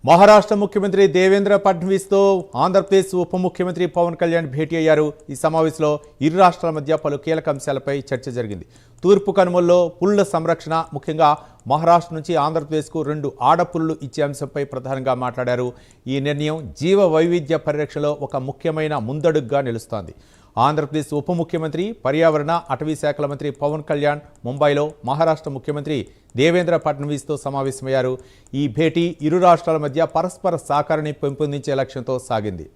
మహారాష్ట్ర ముఖ్యమంత్రి దేవేంద్ర ఫడ్నవీస్తో ఆంధ్రప్రదేశ్ ఉప ముఖ్యమంత్రి పవన్ కళ్యాణ్ భేటీ అయ్యారు. ఈ సమావేశంలో ఇరు రాష్ట్రాల మధ్య పలు కీలక అంశాలపై చర్చ జరిగింది. తూర్పు కనుమల్లో పులుల సంరక్షణ, ముఖ్యంగా మహారాష్ట్ర నుంచి ఆంధ్రప్రదేశ్కు 2 ఆడపులులు ఇచ్చే అంశంపై ప్రధానంగా మాట్లాడారు. ఈ నిర్ణయం జీవ వైవిధ్య పరిరక్షణలో ఒక ముఖ్యమైన ముందడుగుగా నిలుస్తోంది. ఆంధ్రప్రదేశ్ ఉప ముఖ్యమంత్రి, పర్యావరణ, అటవీ శాఖల మంత్రి పవన్ కళ్యాణ్ ముంబైలో మహారాష్ట్ర ముఖ్యమంత్రి దేవేంద్ర ఫడ్నవీస్తో సమావేశమయ్యారు. ఈ భేటీ ఇరు రాష్ట్రాల మధ్య పరస్పర సహకారాన్ని పెంపొందించే లక్ష్యంతో సాగింది.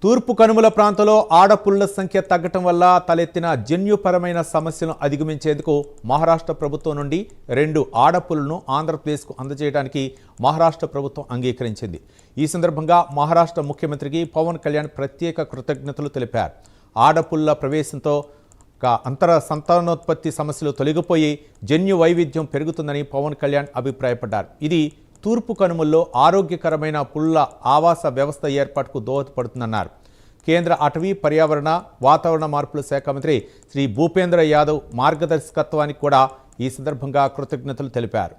తూర్పు కనుమల ప్రాంతంలో ఆడపుల్ల సంఖ్య తగ్గటం వల్ల తలెత్తిన జన్యుపరమైన సమస్యలను అధిగమించేందుకు మహారాష్ట్ర ప్రభుత్వం నుండి 2 ఆడపులను ఆంధ్రప్రదేశ్కు అందజేయడానికి మహారాష్ట్ర ప్రభుత్వం అంగీకరించింది. ఈ సందర్భంగా మహారాష్ట్ర ముఖ్యమంత్రికి పవన్ కళ్యాణ్ ప్రత్యేక కృతజ్ఞతలు తెలిపారు. ఆడపుల్ల ప్రవేశంతో అంతర సంతానోత్పత్తి సమస్యలు తొలగిపోయి జన్యు వైవిధ్యం పెరుగుతుందని పవన్ కళ్యాణ్ అభిప్రాయపడ్డారు. ఇది తూర్పు కనుమల్లో ఆరోగ్యకరమైన పుల్ల ఆవాస వ్యవస్థ ఏర్పాటుకు దోహదపడుతుందన్నారు. కేంద్ర అటవీ, పర్యావరణ, వాతావరణ మార్పుల శాఖ మంత్రి శ్రీ భూపేంద్ర యాదవ్ మార్గదర్శకత్వానికి కూడా ఈ సందర్భంగా కృతజ్ఞతలు తెలిపారు.